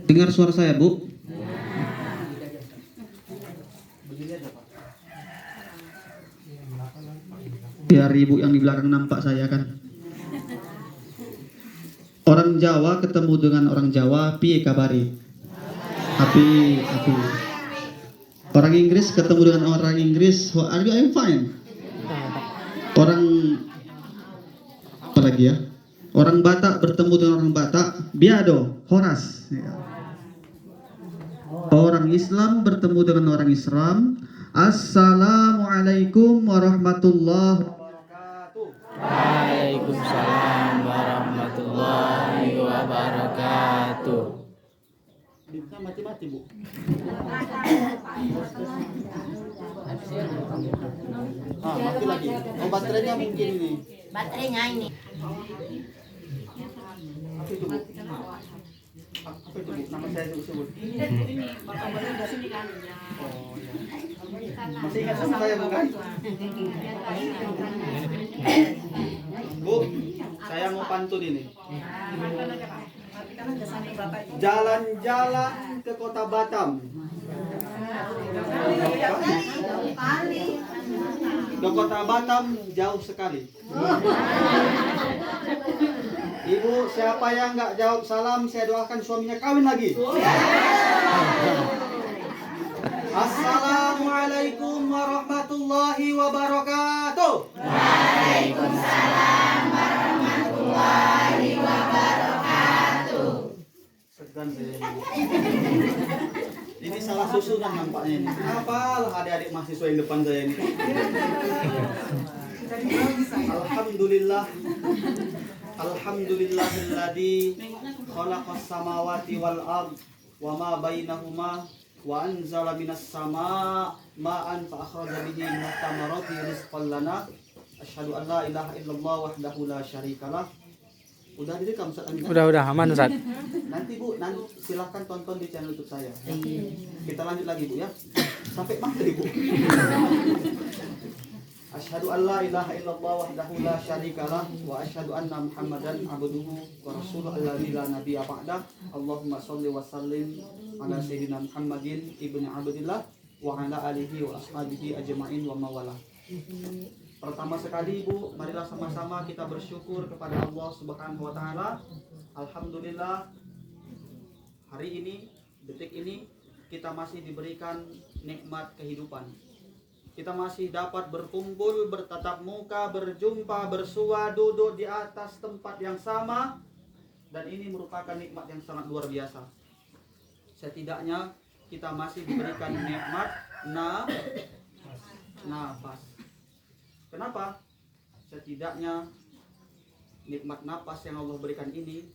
Dengar suara saya, Bu? Biar ibu yang di belakang nampak saya kan. Orang Jawa ketemu dengan orang Jawa, piye kabari? Api. Orang Inggris ketemu dengan orang Inggris, I'm fine. Orang apa lagi ya? Orang Batak bertemu dengan orang Batak, biado, horas. Orang Islam bertemu dengan orang Islam, Assalamualaikum warahmatullahi wabarakatuh. Waalaikumsalam warahmatullahi wabarakatuh. Bisa mati-mati, Bu. Mati lagi. Oh, baterainya mungkin ini. Baterainya ini. Apa itu, Bu? Apa itu, Bu? Nama saya sebut. Ini Bapak baru di sini kan. Oh, iya. Masih ingat sama saya, bukan? Bu, saya mau pantun ini. Jalan-jalan ke kota Batam. Ke kota Batam jauh sekali. Ibu, siapa yang nggak jawab salam, saya doakan suaminya kawin lagi. Assalamualaikum warahmatullahi wabarakatuh. Waalaikumsalam warahmatullahi wabarakatuh. Segan saya. Ini salah susunan nampaknya ini. Kenapa adik-adik mahasiswa yang depan saya ini? Alhamdulillah. Alhamdulillahilladzi khalaqas samawati wal ard wa ma bainahuma wa anzala minas samaa ma'an fa akhraja bihi minat thamarati rizqan lana asyhadu an la ilaha illallah wahdahu la syarikalah. Udah direkam Ustaz? Udah aman Ustaz. Nanti Bu, nanti silahkan tonton di channel YouTube saya. Kita lanjut lagi Bu ya. Sampai mana tadi Bu? Asyhadu an la ilaha illallah wahdahu la syarikalah wa asyhadu anna Muhammadan abduhu wa rasuluhu alladzi la nabiyya ba'dah. Allahumma shalli wa sallim ala sayyidina Muhammadin ibni Abdillah wa ala alihi wa ashabihi ajma'in wa mawala. Pertama sekali Bu, marilah sama-sama kita bersyukur kepada Allah Subhanahu wa taala. Alhamdulillah hari ini, detik ini kita masih diberikan nikmat kehidupan. Kita masih dapat berkumpul, bertatap muka, berjumpa, bersua, duduk di atas tempat yang sama. Dan ini merupakan nikmat yang sangat luar biasa. Setidaknya kita masih diberikan nikmat nafas. Kenapa? Setidaknya nikmat nafas yang Allah berikan ini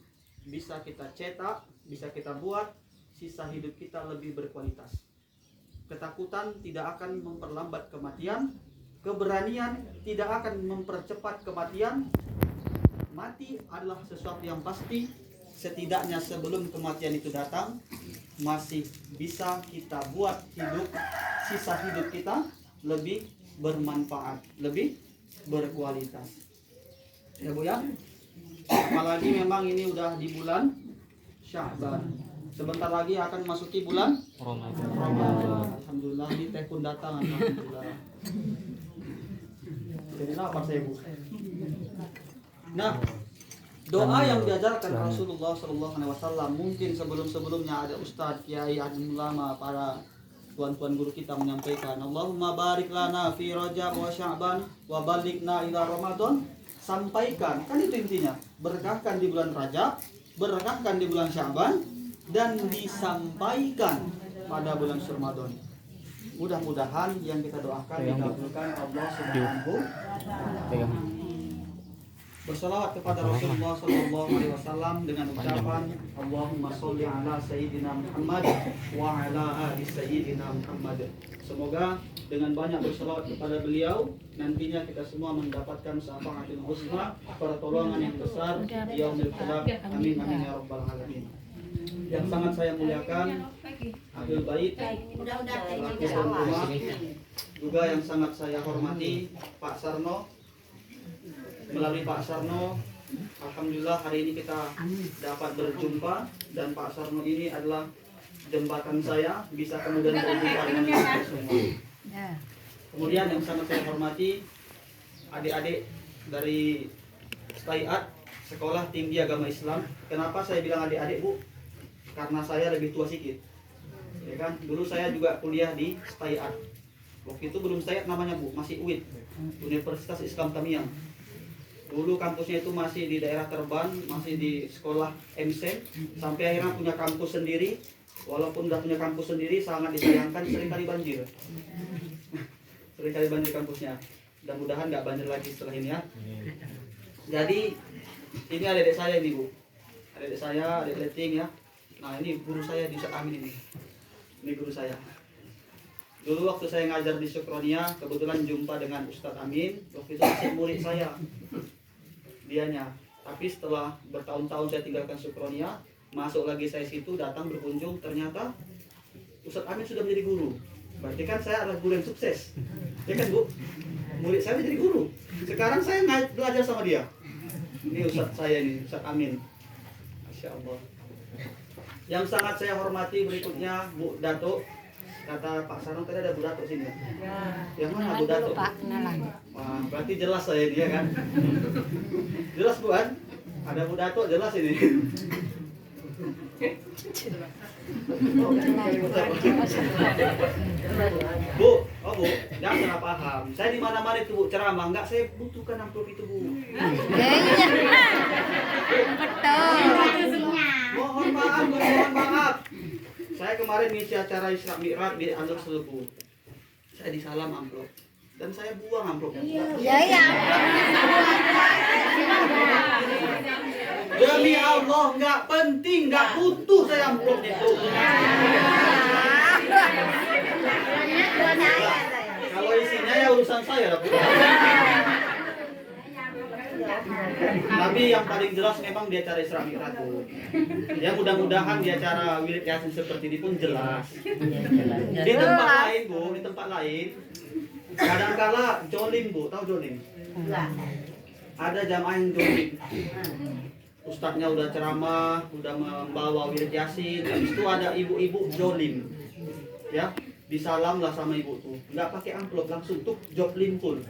bisa kita cetak, bisa kita buat sisa hidup kita lebih berkualitas. Ketakutan tidak akan memperlambat kematian, keberanian tidak akan mempercepat kematian. Mati adalah sesuatu yang pasti. Setidaknya sebelum kematian itu datang, masih bisa kita buat hidup, sisa hidup kita lebih bermanfaat, lebih berkualitas. Ya Bu ya. Apalagi memang ini udah di bulan Sya'ban. Sebentar lagi akan masuki bulan Ramadan. Alhamdulillah, ini teh pun datang. Alhamdulillah. Jadi lapar saya Bu. Nah, doa yang diajarkan Rasulullah SAW mungkin sebelumnya ada Ustadz, Kiai, alim ulama, para tuan-tuan guru kita menyampaikan, Allahumma barik lana fi Rajab wa Sya'ban wa balighna ila Ramadan. Sampaikan, kan itu intinya. Berkahkan di bulan Rajab, berkahkan di bulan Sya'ban, dan disampaikan pada bulan Ramadan. Mudah-mudahan yang kita doakan dikabulkan Allah Subhanahu wa taala. Bersalawat kepada Rasulullah SAW dengan ucapan Allahumma sholli ala sayyidina Muhammad wa ala ali sayyidina Muhammad. Semoga dengan banyak bersalawat kepada beliau, nantinya kita semua mendapatkan syafaatul husna, pertolongan yang besar yaumil qiyamah. Amin amin ya rabbal alamin. Yang sangat saya muliakan Ahlul Bait, laki dan rumah, juga yang sangat saya hormati Pak Sarno. Melalui Pak Sarno Alhamdulillah hari ini kita dapat berjumpa dan Pak Sarno ini adalah jembatan saya bisa kemudian berjumpa dengan kita semua. Kemudian yang sangat saya hormati adik-adik dari STAIAT Sekolah Tinggi Agama Islam. Kenapa saya bilang adik-adik, Bu? Karena saya lebih tua sedikit. Ya kan? Dulu saya juga kuliah di STAIAT. Waktu itu belum STAIAT namanya, Bu, masih UIT, Universitas Islam Tamiang. Dulu kampusnya itu masih di daerah Terban, masih di sekolah MC, sampai akhirnya punya kampus sendiri. Walaupun udah punya kampus sendiri, sangat disayangkan seringkali banjir. Seringkali banjir kampusnya. Mudah-mudahan nggak banjir lagi setelah ini ya. Jadi ini adik-adik saya ini, Bu. Adik-adik saya, adik letting ya. Nah ini guru saya di Ustaz Amin ini. Ini guru saya. Dulu waktu saya ngajar di Syukronia, kebetulan jumpa dengan Ustadz Amin. Waktu itu masih murid saya, dianya. Tapi setelah bertahun-tahun saya tinggalkan Syukronia, masuk lagi saya situ, datang berkunjung, ternyata Ustadz Amin sudah menjadi guru. Berarti kan saya adalah guru yang sukses, ya kan, Bu? Murid saya menjadi guru. Sekarang saya belajar sama dia. Ini Ustadz saya ini, Ustadz Amin. Masya Allah. Yang sangat saya hormati berikutnya Bu Dato. Kata Pak Sarno tadi ada Bu Dato sini ya? Yang mana Bu Dato? Wah, berarti jelas saya dia kan? Jelas Bu kan? Ada Bu Dato jelas ini. Bu, oh Bu, jangan salah paham. Saya di mana-mana itu Bu ceramah, enggak saya butuhkan amplop itu Bu. Mohon maaf, mohon maaf. Saya kemarin ngisi acara Isra Mi'raj di Alur Selebu. Saya disalam amplop dan saya buang amplopnya. Iya. Demi Allah nggak penting, nggak butuh saya amplop itu. Kalau isinya ya urusan saya lah, Bu. Tapi yang paling jelas memang di acara Isra Mi'raj, Bu. Ya mudah-mudahan di acara Wirid Yasin seperti ini pun jelas. Di tempat lain, Bu, di tempat lain kadangkala jolim, Bu, tahu jolim? Ada jamaah yang jolim. Ustadznya udah ceramah, udah membawa Wirid Yasin, habis itu ada ibu-ibu jolim. Ya, disalam lah sama ibu tuh, nggak pakai amplop, langsung tuh job limpul.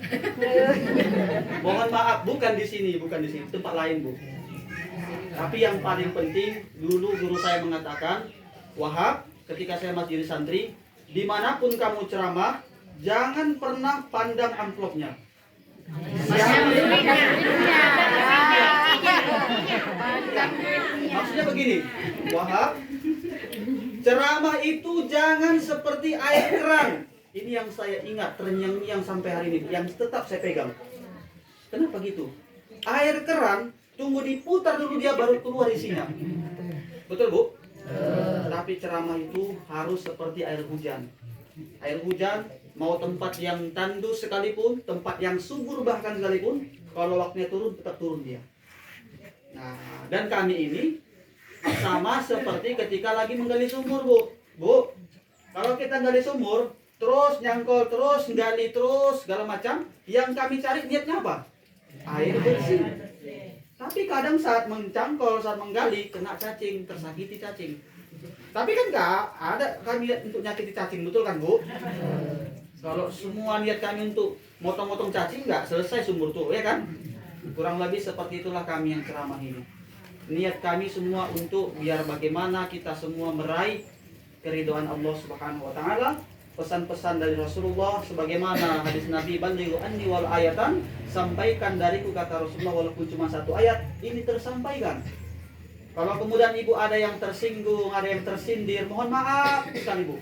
Mohon maaf, bukan di sini, tempat lain, Bu. Tapi yang paling penting, dulu guru saya mengatakan, Wahab, ketika saya masih jadi santri, dimanapun kamu ceramah, jangan pernah pandang amplopnya. Maksudnya begini, Wahab, ceramah itu jangan seperti air keran. Ini yang saya ingat, terngiang-ngiang sampai hari ini, yang tetap saya pegang. Kenapa gitu? Air keran, tunggu diputar dulu dia baru keluar isinya. Betul, Bu? Tapi ceramah itu harus seperti air hujan. Air hujan, mau tempat yang tandus sekalipun, tempat yang subur bahkan sekalipun, kalau waktunya turun, tetap turun dia. Nah, dan kami ini sama seperti ketika lagi menggali sumur, Bu. Bu, kalau kita gali sumur, terus nyangkol, terus gali, terus segala macam, yang kami cari niatnya apa? Air bersih. Tapi kadang saat mencangkol, saat menggali, kena cacing, tersakiti cacing. Tapi kan enggak ada kami niat untuk nyakiti cacing, betul kan, Bu? Kalau semua niat kami untuk motong-motong cacing, enggak selesai sumur tuh, ya kan? Kurang lebih seperti itulah kami yang ceramah ini. Niat kami semua untuk biar bagaimana kita semua meraih keridhaan Allah Subhanahu wa taala. Pesan-pesan dari Rasulullah sebagaimana hadis Nabi, balighu anni wal ayatan, sampaikan dariku kata Rasulullah walaupun cuma satu ayat, ini tersampaikan. Kalau kemudian ibu ada yang tersinggung, ada yang tersindir, mohon maaf sekali, Bu.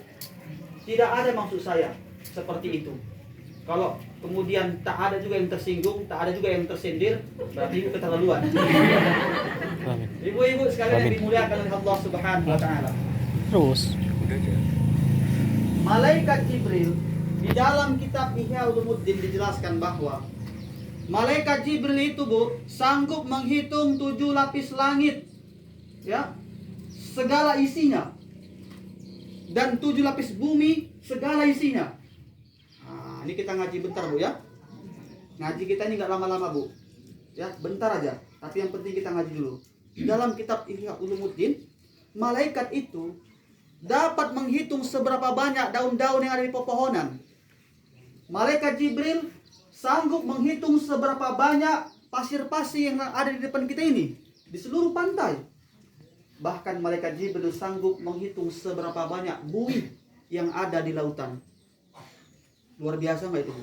Tidak ada maksud saya seperti itu. Kalau kemudian tak ada juga yang tersinggung, tak ada juga yang tersindir, berarti ibu keterlaluan. Ibu-ibu sekalian yang dimuliakan oleh Allah Subhanahu wa taala. Terus Malaikat Jibril di dalam kitab Ihya Ulumuddin dijelaskan bahwa Malaikat Jibril itu, Bu, sanggup menghitung 7 lapis langit, ya, segala isinya, dan 7 lapis bumi segala isinya. Nah, ini kita ngaji bentar, Bu, ya. Ngaji kita ini nggak lama-lama, Bu, ya, bentar aja. Tapi yang penting kita ngaji dulu. Dalam kitab Ihya Ulumuddin, malaikat itu dapat menghitung seberapa banyak daun-daun yang ada di pepohonan. Malaikat Jibril sanggup menghitung seberapa banyak pasir-pasir yang ada di depan kita ini, di seluruh pantai. Bahkan malaikat Jibril sanggup menghitung seberapa banyak buih yang ada di lautan. Luar biasa nggak itu?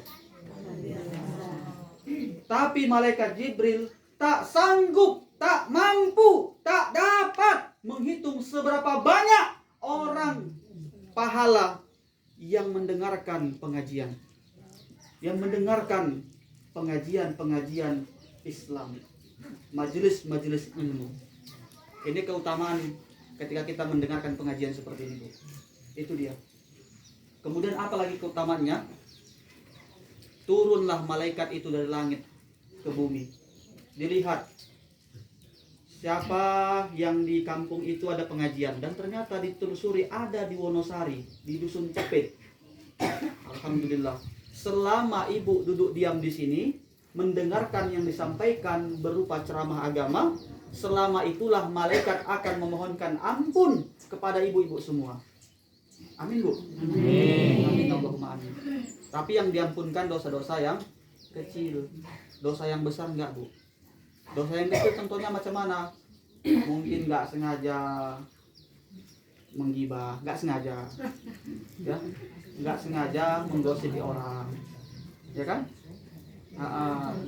Tapi malaikat Jibril tak sanggup, tak mampu, tak dapat menghitung seberapa banyak orang pahala yang mendengarkan pengajian, yang mendengarkan pengajian-pengajian Islam, majelis-majelis ilmu. Ini keutamaan ketika kita mendengarkan pengajian seperti ini, Bu. Itu dia. Kemudian apa lagi keutamaannya? Turunlah malaikat itu dari langit ke bumi. Dilihat siapa yang di kampung itu ada pengajian, dan ternyata ditelusuri ada di Wonosari, di Dusun Cepet. Alhamdulillah. Selama ibu duduk diam di sini mendengarkan yang disampaikan berupa ceramah agama, selama itulah malaikat akan memohonkan ampun kepada ibu-ibu semua. Amin, Bu. Amin. Amin, Allahumma amin. Tapi yang diampunkan dosa-dosa yang kecil. Dosa yang besar enggak, Bu. Dosa yang kecil contohnya macam mana? Mungkin enggak sengaja menggibah, enggak sengaja. Ya. Enggak sengaja menggosipi orang. Ya kan?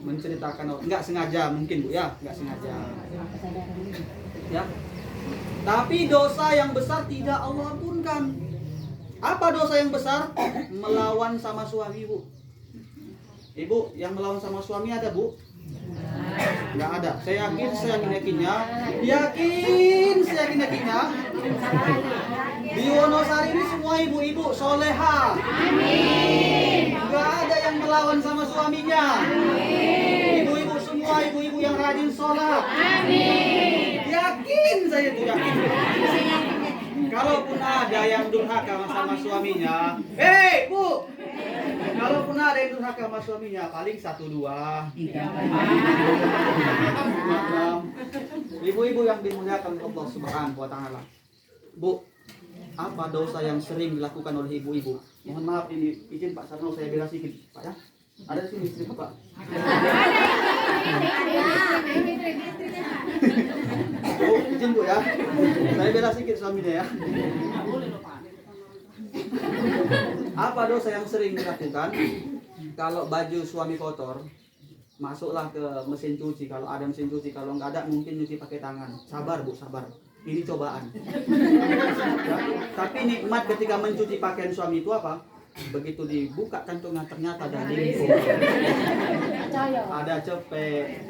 Menceritakan orang, enggak sengaja mungkin, Bu, ya, enggak sengaja. Ya. Tapi dosa yang besar tidak Allah ampunkan. Apa dosa yang besar? Melawan sama suami, Bu. Ibu, yang melawan sama suami ada, Bu? Enggak ada. Saya yakinnya di Wonosari ini semua ibu-ibu soleha. Amin. Enggak ada yang melawan sama suaminya. Amin. Ibu-ibu semua ibu-ibu yang rajin sholat. Amin. Yakin saya itu yakin. Kalaupun ada yang durhaka sama suaminya, Bu. Kalaupun ada yang durhaka sama suaminya, paling 1, 2, 3, 4, 5, 6. Ibu-ibu yang dimuliakan Allah Subhanahu wa taala. Bu, apa dosa yang sering dilakukan oleh ibu-ibu? Mohon maaf ini, izin Pak Sarno saya bela sedikit, Pak ya. Ada di sini istri Bapak. Bu, izin Bu ya. Saya bela sedikit suaminya ya. Apa dosa yang sering dilakukan? Kalau baju suami kotor, masuklah ke mesin cuci. Kalau ada mesin cuci, kalau nggak ada mungkin nyuci pakai tangan. Sabar, Bu, sabar. Ini cobaan. Ya, tapi nikmat ketika mencuci pakaian suami itu apa? Begitu dibuka kantongnya ternyata ada limpur, ada cepet.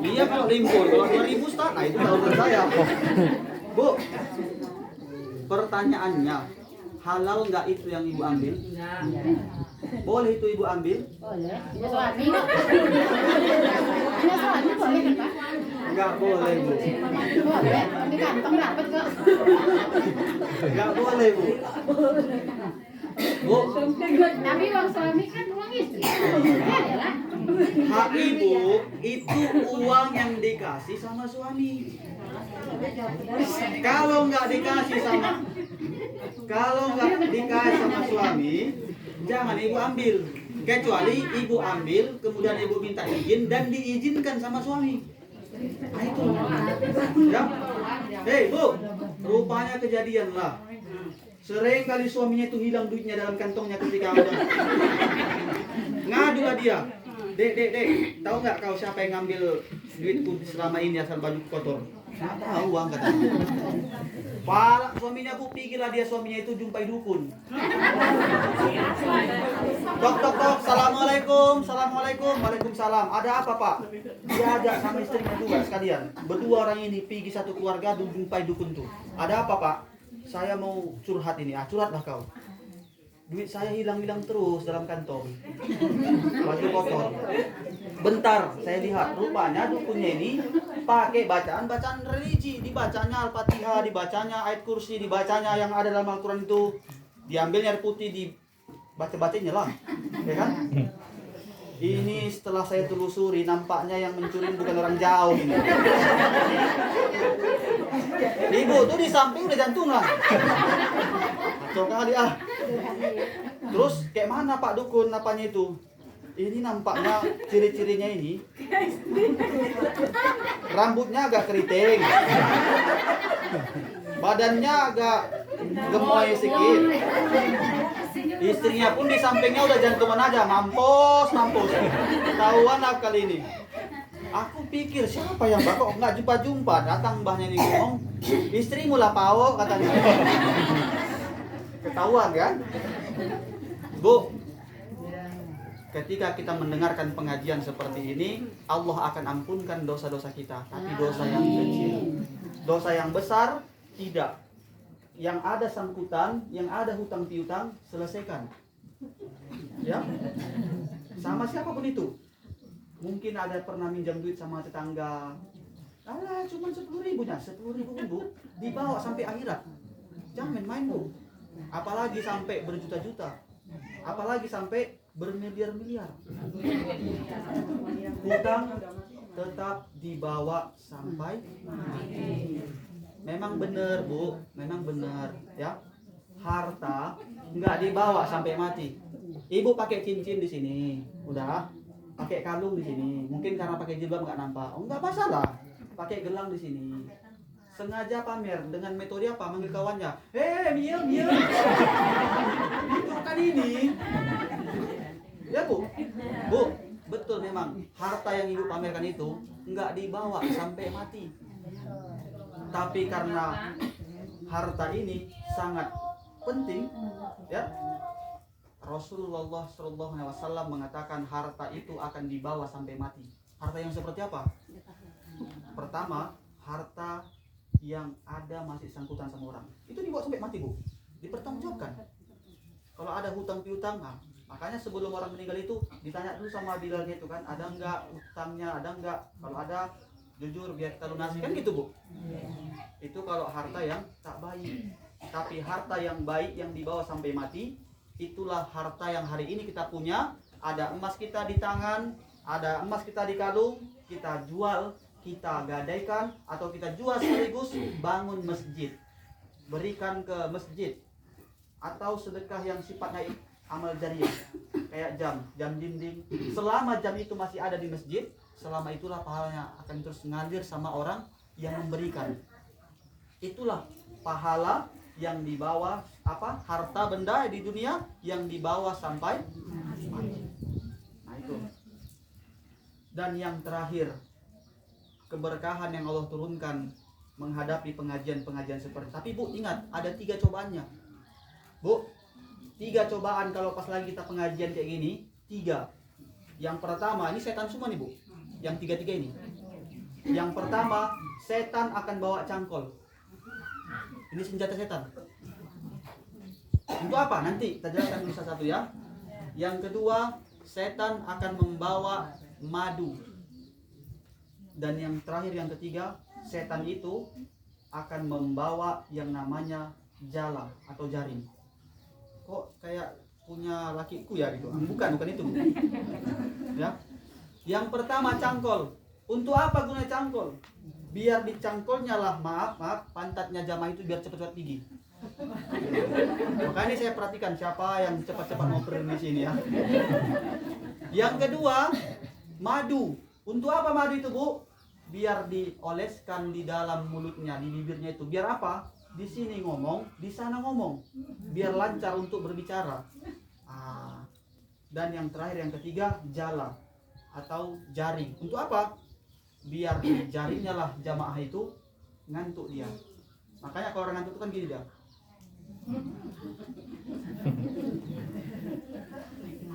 Iya kalau limpur, kalau 2000 start, nah itu kalau saya. Bu, pertanyaannya, halal nggak itu yang ibu ambil? Boleh itu ibu ambil? Boleh. Punya suami kok. Punya suami boleh kan, Pak? Nggak boleh, Bu. Boleh. Di kantong dapat kok. Nggak boleh, Bu. Bu, Tapi uang suami kan uang istri. Ya lah. hak ibu itu uang yang dikasih sama suami. Kalau nggak dikasih sama suami, jangan ibu ambil. Kecuali ibu ambil, kemudian ibu minta izin dan diizinkan sama suami. Nah itu. Ya. Hei Bu, rupanya kejadian lah. Sering kali suaminya itu hilang duitnya dalam kantongnya ketika udah ngadulah dia. Dek, tahu nggak kau siapa yang ngambil duitku selama ini asal baju kotor? Nggak tahu bang katanya. Palak suaminya, aku pikirlah dia suaminya itu jumpai dukun. Tok, assalamualaikum, waalaikumsalam. Ada apa Pak? Dia ajak sama istrinya juga sekalian. Berdua orang ini pergi satu keluarga jumpai dukun tuh. Ada apa Pak? Saya mau curhat ini. Curhatlah kau. Duit saya hilang terus dalam kantong. Baju kotor. Bentar, saya lihat. Rupanya dukunnya ini pakai bacaan religi. Dibacanya Al-Fatihah, dibacanya ayat kursi, dibacanya yang ada dalam Al-Quran itu. Diambilnya air putih, dibaca-bacanya lah. Ya kan? Ini setelah saya telusuri, nampaknya yang mencuri bukan orang jauh ini. Ibu tuh di samping udah jantungan. Kacau kali ah. Terus kayak mana Pak Dukun apanya itu? Ini nampaknya ciri-cirinya ini rambutnya agak keriting, badannya agak gemoy sedikit. Istrinya pun di sampingnya udah jantungan aja, mampus. Ketahuan lah kali ini. Aku pikir siapa yang kok nggak jumpa, datang mbahnya ini ngomong, istrimu lah Pao katanya. Ketahuan kan? Bu, ketika kita mendengarkan pengajian seperti ini, Allah akan ampunkan dosa-dosa kita, tapi dosa yang kecil. Dosa yang besar tidak. Yang ada sangkutan, yang ada hutang piutang, selesaikan. Ya. Sama siapapun itu. Mungkin ada pernah minjam duit sama tetangga. Alah, cuma 10.000 nya, 10.000 Bu, dibawa sampai akhirat. Jangan main Bu. Apalagi sampai berjuta-juta. Apalagi sampai bermiliar-miliar. Hutang tetap dibawa sampai mati. Memang benar Bu, memang benar ya. Harta nggak dibawa sampai mati. Ibu pakai cincin di sini, udah. Pakai kalung di sini. Mungkin karena pakai jilbab nggak nampak. Oh, nggak masalah. Pakai gelang di sini. Sengaja pamer dengan metode apa? Manggil kawannya. Miel. Itu kan ini. Ya Bu, betul memang harta yang ibu pamerkan itu nggak dibawa sampai mati. Tapi karena harta ini sangat penting, ya Rasulullah SAW mengatakan harta itu akan dibawa sampai mati. Harta yang seperti apa? Pertama, harta yang ada masih sangkutan sama orang, itu dibawa sampai mati Bu, dipertanggungjawabkan. Kalau ada hutang piutang, makanya sebelum orang meninggal itu ditanya dulu sama bilalnya itu kan, ada enggak hutangnya, ada enggak, kalau ada jujur biar kita lunasi, kan gitu Bu. Itu kalau harta yang tak baik. Tapi harta yang baik yang dibawa sampai mati, itulah harta yang hari ini kita punya. Ada emas kita di tangan, ada emas kita di kalung, kita jual, kita gadaikan, atau kita jual sekaligus bangun masjid, berikan ke masjid, atau sedekah yang sifatnya amal jariah, kayak jam dinding. Selama jam itu masih ada di masjid, selama itulah pahalanya akan terus ngalir sama orang yang memberikan. Itulah pahala yang dibawa, harta benda di dunia yang dibawa sampai mati. Nah itu. Dan yang terakhir, keberkahan yang Allah turunkan menghadapi pengajian-pengajian seperti. Tapi Bu, ingat, ada 3 cobaannya. Bu, 3 cobaan kalau pas lagi kita pengajian kayak gini, 3. Yang pertama, ini setan semua nih Bu. Yang 3-3 ini. Yang pertama, setan akan bawa cangkol. Ini senjata setan. Untuk apa? Nanti kita jelaskan dulu satu ya. Yang kedua, setan akan membawa madu. Dan yang terakhir, yang ketiga, setan itu akan membawa yang namanya jala atau jaring. Kok kayak punya lakiku ya gitu? Bukan itu. Ya. Yang pertama, cangkol. Untuk apa gunanya cangkol? Biar dicangkolnya lah, maaf, pantatnya jamaah itu biar cepat-cepat tinggi. Makanya saya perhatikan siapa yang cepat-cepat mau pergi di sini ya. Yang kedua, madu. Untuk apa madu itu Bu? Biar dioleskan di dalam mulutnya, di bibirnya itu. Biar apa? Di sini ngomong, di sana ngomong. Biar lancar untuk berbicara. Dan yang terakhir, yang ketiga, jala atau jaring. Untuk apa? Biar di jaringnya lah jamaah itu ngantuk dia. Makanya kalau orang ngantuk itu kan gini dia.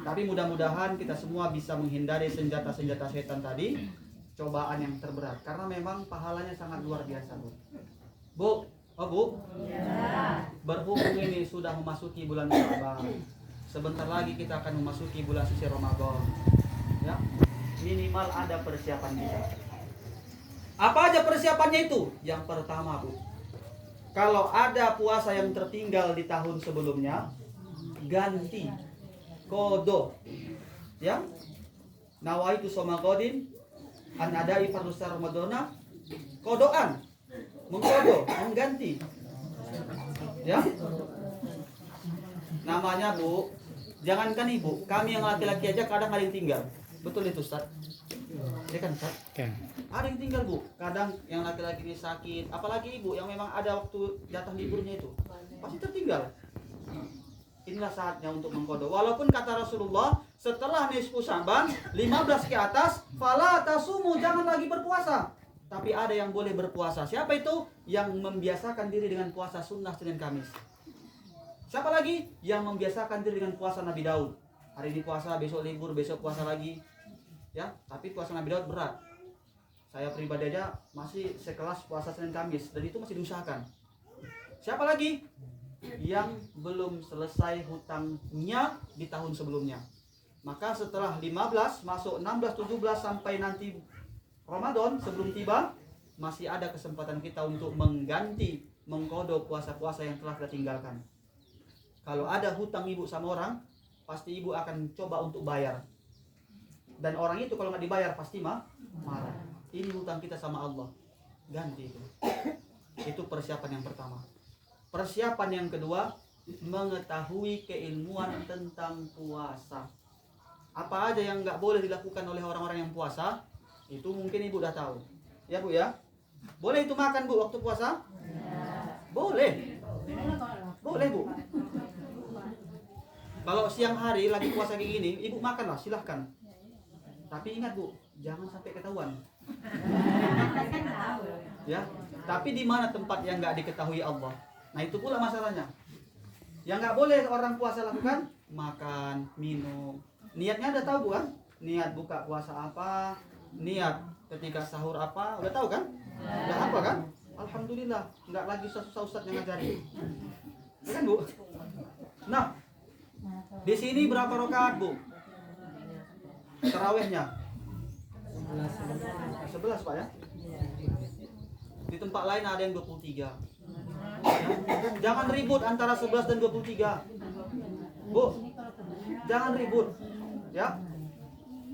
Tapi mudah-mudahan kita semua bisa menghindari senjata-senjata setan tadi, cobaan yang terberat, karena memang pahalanya sangat luar biasa Bu. Bu? Ya. Berhubung ini sudah memasuki bulan Sya'ban, sebentar lagi kita akan memasuki bulan suci Ramadan. Ya, minimal ada persiapan kita. Apa aja persiapannya itu? Yang pertama Bu, kalau ada puasa yang tertinggal di tahun sebelumnya, ganti kodo. Ya, nawaitu soma godin an adai fardhu ramadana, kodoan, mengkodo, mengganti. Ya. Namanya Bu, jangankan ibu, kami yang laki-laki aja kadang ada yang tinggal. Betul itu Ustaz? Ya kan Ustaz? Oke. Ada yang tinggal Bu, kadang yang laki-laki ini sakit, apalagi ibu yang memang ada waktu jatah liburnya itu, pasti tertinggal. Inilah saatnya untuk mengkodo. Walaupun kata Rasulullah, setelah nisfu Sya'ban 15 ke atas, fala tasumu, jangan lagi berpuasa. Tapi ada yang boleh berpuasa. Siapa itu? Yang membiasakan diri dengan puasa sunnah Senin Kamis. Siapa lagi? Yang membiasakan diri dengan puasa Nabi Daud. Hari ini puasa, besok libur, besok puasa lagi. Ya, tapi puasa Nabi Daud berat. Saya pribadi aja masih sekelas puasa Senin Kamis dan itu masih diusahakan. Siapa lagi? Yang belum selesai hutangnya di tahun sebelumnya. Maka setelah 15 masuk 16, 17 sampai nanti Ramadan sebelum tiba, masih ada kesempatan kita untuk mengganti, mengkodo puasa-puasa yang telah kita tinggalkan. Kalau ada hutang ibu sama orang, pasti ibu akan coba untuk bayar. Dan orang itu kalau nggak dibayar pasti marah. Ini hutang kita sama Allah, ganti itu. Itu persiapan yang pertama. Persiapan yang kedua, mengetahui keilmuan tentang puasa. Apa aja yang nggak boleh dilakukan oleh orang-orang yang puasa, itu mungkin ibu udah tahu. Ya Bu ya? Boleh itu makan Bu waktu puasa? Boleh. Boleh Bu. Kalau siang hari lagi puasa kayak gini, ibu makanlah, silahkan. Tapi ingat Bu, jangan sampai ketahuan. Ya, tapi di mana tempat yang nggak diketahui Allah? Nah itu pula masalahnya. Yang nggak boleh orang puasa lakukan, makan, minum. Niatnya udah tahu Bu kan? Niat buka puasa apa? Niat ketika sahur apa? Udah tahu kan? Udah apa kan? Alhamdulillah, nggak lagi susah Ustaz yang ngajarin. Ya kan Bu? Nah, di sini berapa rakaat Bu? Tarawihnya 11 Pak ya. Di tempat lain ada yang 23. Jangan ribut antara 11 dan 23. Bu, jangan ribut. Ya.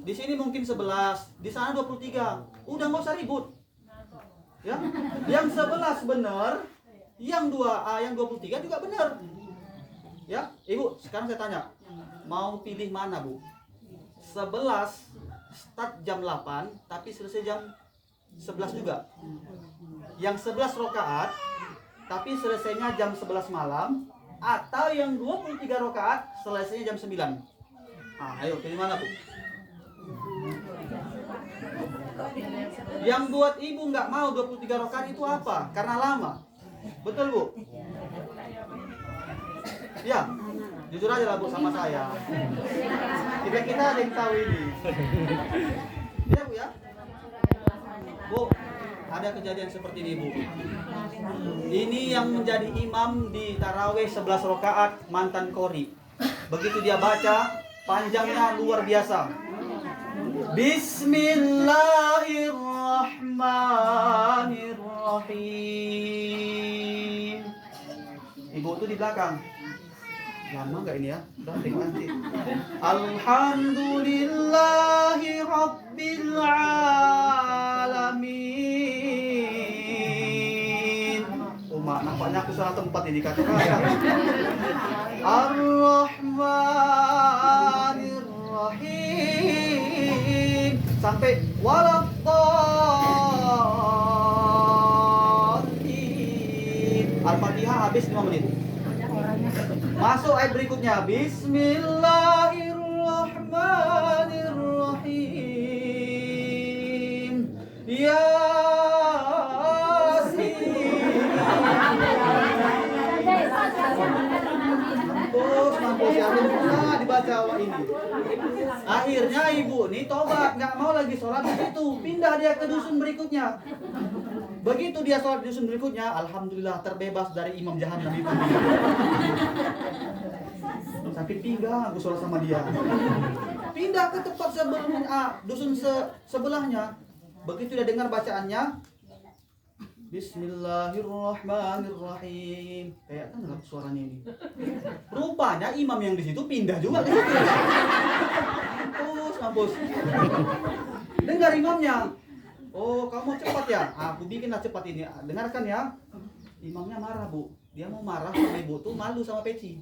Di sini mungkin 11, di sana 23. Udah nggak usah ribut. Ya. Yang 11 benar, yang 23 juga benar. Ya, Ibu, sekarang saya tanya. Mau pilih mana, Bu? 11 start jam 8 tapi selesai jam 11 juga. Yang 11 rakaat tapi selesainya jam 11 malam, atau yang 23 rakaat selesainya jam 9. Nah, ayo pilih mana, Bu? Yang buat ibu nggak mau 23 rakaat itu apa? Karena lama. Betul Bu? Ya, jujur aja lah Bu sama saya. Kita ada yang tahu ini. Ya Bu ya. Bu, ada kejadian seperti ini Bu. Ini yang menjadi imam di tarawih 11 rakaat mantan Kori. Begitu dia baca, panjangnya luar biasa. Bismillahirrahmanirrahim. Ibu tuh di belakang. Lama nggak ini ya? Udah tengok nanti. Alhamdulillahi Rabbil Alamin. Mak, nampaknya aku salah tempat ini kata. Ar-Rahmanir-Rahim sampai waladdallin. Al-Fatihah habis 5 menit. Masuk ayat berikutnya. Bismillahirrahmanirrahim. Yasin. Mampus ya. Dibaca ini. Akhirnya ibu nih tobat, nggak mau lagi sholat itu, pindah dia ke dusun berikutnya. Begitu dia sholat di dusun berikutnya, alhamdulillah terbebas dari imam jahanam itu. Sakit pinggang aku sholat sama dia. Pindah ke tempat sebelumnya, dusun sebelahnya. Begitu dia dengar bacaannya, Bismillahirrahmanirrahim. Kayak kan dalam suaranya ini. Rupanya imam yang di situ pindah juga ke situ. Mampus. Dengar imamnya. Oh, kamu cepat ya? Aku bikinlah cepat ini. Dengarkan ya. Imamnya marah, Bu. Dia mau marah sama ibu tuh malu sama peci.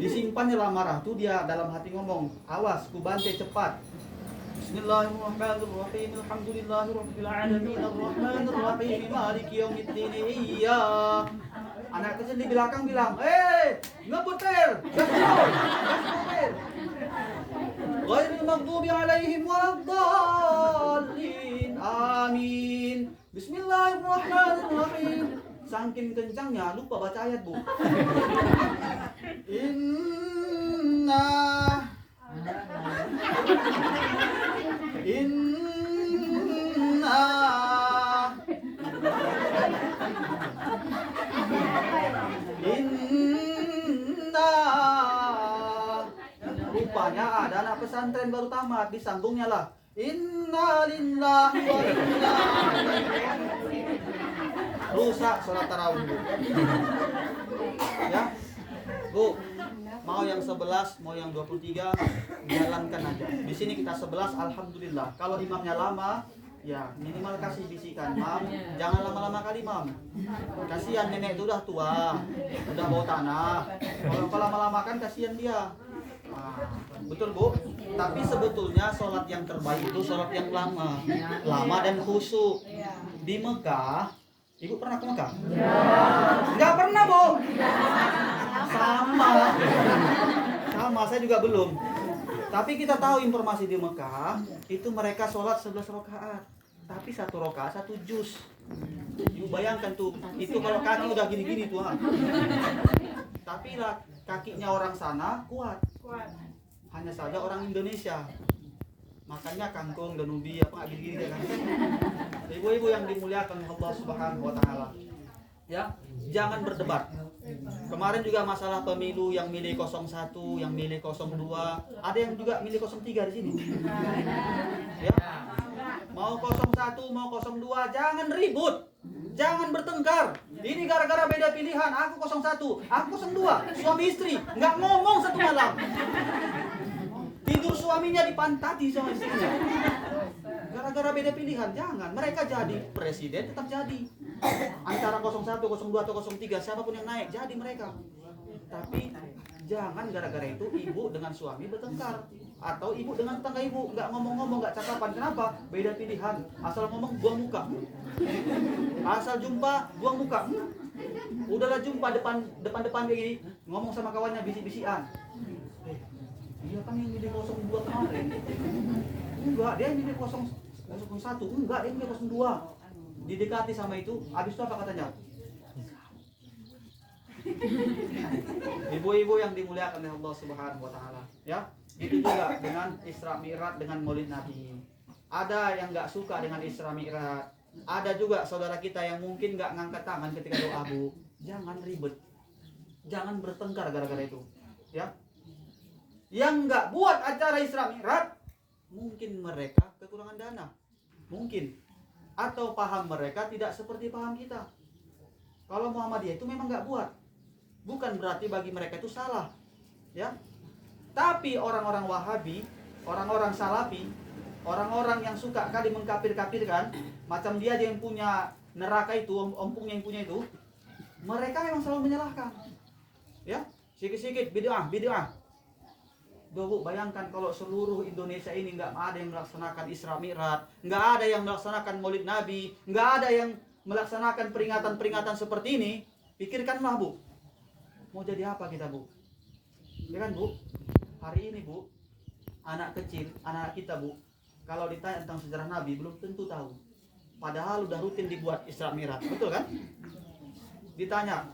Disimpannya lah marah tuh, dia dalam hati ngomong, awas ku bantai cepat. Bismillahirrahmanirrahim. Alhamdulillahirabbil alamin arrahmanir rahim maliki yaumiddin. Iya. Anak kecil di belakang bilang, ngeputer. Ghairil maghdubi alaihim waladdallin. Amin. Bismillahirrahmanirrahim. Saking kencangnya lupa baca ayat, Bu. Inna rupanya ada anak pesantren baru tamat, disambungnya lah. Inna lillahi wa inna ilaihi. Rusak sholat tarawih, Bu. Ya, Bu. Mau yang 11, mau yang 23, jalankan aja. Di sini kita 11, alhamdulillah. Kalau imamnya lama, ya minimal kasih bisikan, Mam, jangan lama-lama kali, Mam. Kasihan nenek itu udah tua, udah bau tanah. Kalau lama-lama kan kasihan dia. Nah, betul, Bu. Tapi sebetulnya sholat yang terbaik itu sholat yang lama dan khusyuk. Di Mekah, Ibu pernah ke Mekah? Enggak pernah, Bu. Sama, saya juga belum. Tapi kita tahu informasi di Mekah itu mereka sholat 11 rakaat, tapi 1 rakaat 1 juz. Ibu bayangkan tuh, itu kalau kaki udah gini-gini tuh. Tapi lah kakinya orang sana kuat. Hanya saja orang Indonesia makannya kangkung dan ubi apa gini-gini kan. Ibu-ibu yang dimuliakan Allah Subhanahu wa taala. Ya, jangan berdebat. Kemarin juga masalah pemilu yang milih 01, yang milih 02, ada yang juga milih 03 di sini. Ya. Mau 01, mau 02, jangan ribut. Jangan bertengkar. Ini gara-gara beda pilihan. Aku 01, aku 02. Suami istri nggak ngomong satu malam. Tidur suaminya dipantati sama istrinya. Gara-gara beda pilihan, jangan. Mereka jadi presiden tetap jadi. Antara 01, 02 atau 03, siapapun yang naik jadi mereka. Tapi jangan gara-gara itu ibu dengan suami bertengkar, atau ibu dengan tetangga ibu nggak ngomong-ngomong, nggak cakapan. Kenapa? Beda pilihan. Asal ngomong buang muka. Asal jumpa buang muka. Udahlah jumpa depan kayak gini, ngomong sama kawannya bisik-bisikan. Dia kan yang milih 02 kemarin. Enggak, dia yang milih 01. Enggak, dia milih 02. Didekati sama itu, habis itu apa katanya? Ibu-ibu yang dimuliakan oleh Allah Subhanahu wa taala, ya. Itu juga dengan Isra Mi'raj, dengan Maulid Nabi. Ada yang enggak suka dengan Isra Mi'raj. Ada juga saudara kita yang mungkin enggak ngangkat tangan ketika doa, Bu. Jangan ribet. Jangan bertengkar gara-gara itu, ya. Yang nggak buat acara Isra Mi'raj, mungkin mereka kekurangan dana, mungkin, atau paham mereka tidak seperti paham kita. Kalau Muhammadiyah itu memang nggak buat, bukan berarti bagi mereka itu salah, ya. Tapi orang-orang Wahabi, orang-orang Salafi, orang-orang yang suka kali mengkafir-kafirkan, macam dia yang punya neraka itu, ompungnya yang punya itu, mereka memang selalu menyalahkan, ya. Sikit-sikit bid'ah. Bu, bayangkan kalau seluruh Indonesia ini nggak ada yang melaksanakan Isra Mi'raj, nggak ada yang melaksanakan Maulid Nabi, nggak ada yang melaksanakan peringatan-peringatan seperti ini. Pikirkanlah, Bu, mau jadi apa kita, Bu? Ya kan, Bu? Hari ini, Bu, anak kecil, anak kita, Bu, kalau ditanya tentang sejarah Nabi belum tentu tahu. Padahal udah rutin dibuat Isra Mi'raj, betul kan? Ditanya,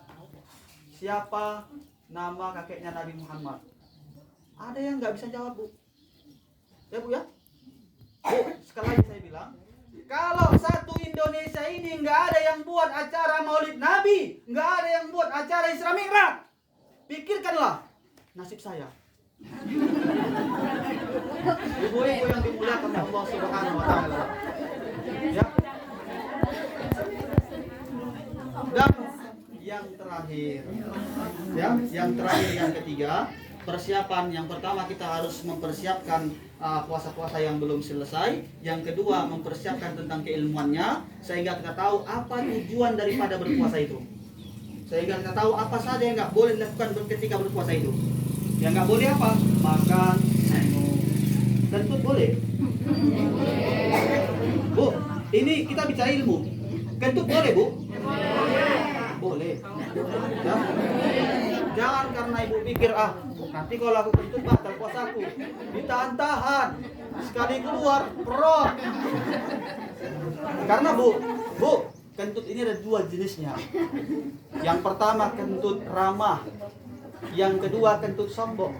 siapa nama kakeknya Nabi Muhammad? Ada yang nggak bisa jawab, Bu. Ya, Bu, ya. Bu, sekali lagi saya bilang, kalau satu Indonesia ini nggak ada yang buat acara Maulid Nabi, nggak ada yang buat acara Isra Mi'raj, pikirkanlah nasib saya. Ibu-ibu yang dimuliakan Allah Subhanahu wa taala. Ya. terakhir. Ya, yang terakhir yang ketiga, persiapan. Yang pertama kita harus mempersiapkan puasa-puasa yang belum selesai. Yang kedua, mempersiapkan tentang keilmuannya sehingga kita tahu apa tujuan daripada berpuasa itu. Sehingga kita tahu apa saja yang nggak boleh dilakukan ketika berpuasa itu. Yang nggak boleh apa? Makan, minum. Kentut boleh? Bu, ini kita bicara ilmu. Kentut boleh, Bu? Boleh. Ya. Jangan karena ibu pikir, nanti kalau aku kentut batal puasaku. Ditahan-tahan. Sekali keluar, perot. Karena Bu, kentut ini ada dua jenisnya. Yang pertama kentut ramah. Yang kedua kentut sombong.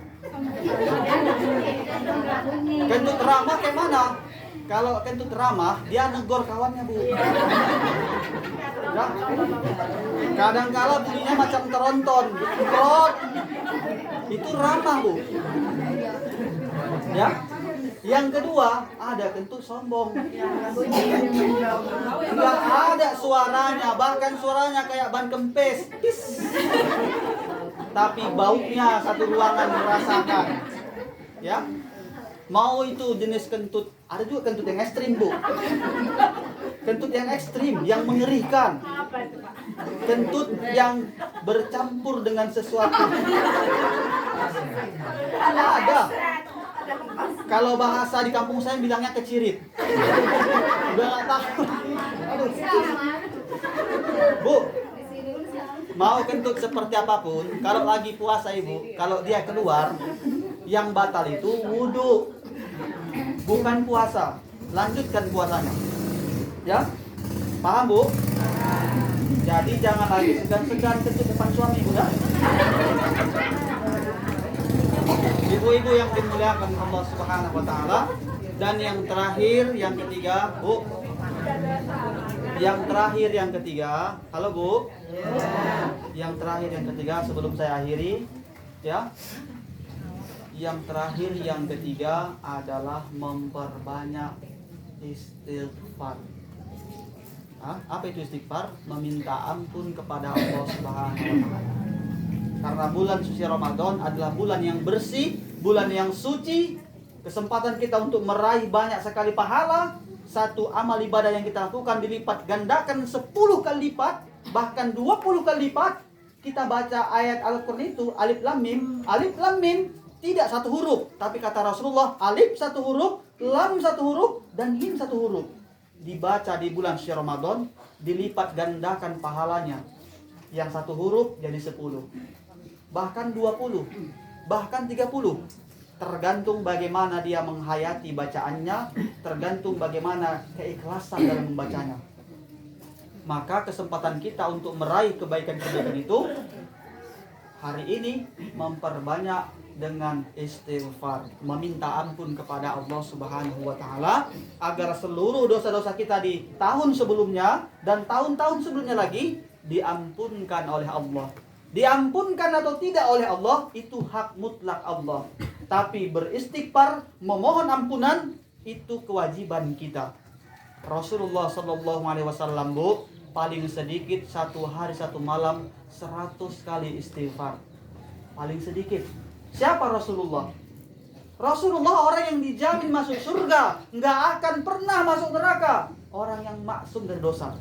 Kentut ramah kayak mana? Kalau kentut ramah, dia negor kawannya, Bu. Ya. Kadang-kala bunyinya macam teronton, krot. Itu ramah, Bu. Ya. Yang kedua, ada kentut sombong. Enggak ada suaranya, bahkan suaranya kayak ban kempes. Tapi baunya satu ruangan merasakan. Ya. Mau itu jenis kentut, ada juga kentut yang ekstrim, Bu. Kentut yang ekstrim, yang mengerikan. Kentut yang bercampur dengan sesuatu. Ada. Kalau bahasa di kampung saya bilangnya kecirit. Udah nggak tahu. Aduh. Bu, mau kentut seperti apapun, kalau lagi puasa Ibu, kalau dia keluar, yang batal itu wudhu, bukan puasa. Lanjutkan puasanya. Ya? Paham, Bu? Jadi jangan lagi segan-segan kentut depan suami, Bu, ya? Ibu-ibu yang dimuliakan Allah Subhanahu wa taala. Dan yang terakhir, yang ketiga, Bu. Yang terakhir, yang ketiga. Halo, Bu. Yang terakhir, yang ketiga sebelum saya akhiri, ya. Yang terakhir, yang ketiga adalah memperbanyak istighfar. Apa itu istighfar? Meminta ampun kepada Allah Subhanahu wa taala. Karena bulan suci Ramadan adalah bulan yang bersih, bulan yang suci. Kesempatan kita untuk meraih banyak sekali pahala. Satu amal ibadah yang kita lakukan dilipat gandakan 10 kali lipat, bahkan 20 kali lipat. Kita baca ayat Al-Qur'an itu alif lam mim. Alif lam mim tidak satu huruf, tapi kata Rasulullah, alif satu huruf, lam satu huruf, dan mim satu huruf. Dibaca di bulan suci Ramadan, dilipat gandakan pahalanya. Yang satu huruf jadi 10. Bahkan 20, bahkan 30. Tergantung bagaimana dia menghayati bacaannya, tergantung bagaimana keikhlasan dalam membacanya. Maka kesempatan kita untuk meraih kebaikan-kebaikan itu hari ini memperbanyak dengan istighfar, meminta ampun kepada Allah Subhanahu wa taala agar seluruh dosa-dosa kita di tahun sebelumnya dan tahun-tahun sebelumnya lagi diampunkan oleh Allah. Diampunkan atau tidak oleh Allah itu hak mutlak Allah. Tapi beristighfar, memohon ampunan itu kewajiban kita. Rasulullah sallallahu alaihi wasallam, Bu, paling sedikit satu hari satu malam 100 kali istighfar. Paling sedikit. Siapa Rasulullah? Rasulullah orang yang dijamin masuk surga, nggak akan pernah masuk neraka. Orang yang maksum dari dosa.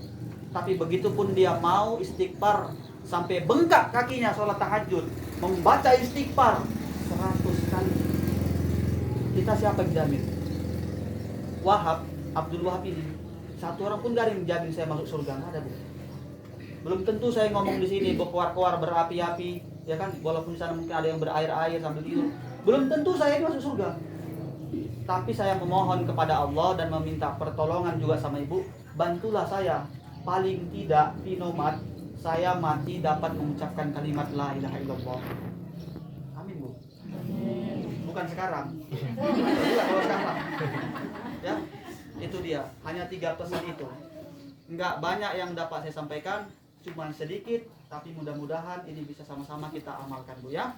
Tapi begitu pun dia mau istighfar sampai bengkak kakinya sholat tahajud, membaca istighfar 100 kali. Kita siapa yang jamin? Wahab, Abdul Wahab ini. Satu orang pun gak ada yang jamin saya masuk surga, nggak ada, Bu. Belum tentu saya ngomong di sini berkuar-kuar berapi-api, ya kan? Walaupun di sana mungkin ada yang berair-air sambil tidur. Belum tentu saya ini masuk surga. Tapi saya memohon kepada Allah dan meminta pertolongan juga sama Ibu, bantulah saya. Paling tidak pinomat saya mati dapat mengucapkan kalimat la ilaha illallah. Amin, Bu. Bukan sekarang. Kalau sekarang. Ya, itu dia. Hanya 3 pesan itu. Enggak banyak yang dapat saya sampaikan, cuma sedikit, tapi mudah-mudahan ini bisa sama-sama kita amalkan, Bu, ya.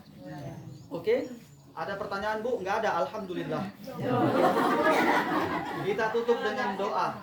Oke? Ada pertanyaan, Bu? Enggak ada, alhamdulillah. Kita tutup dengan doa.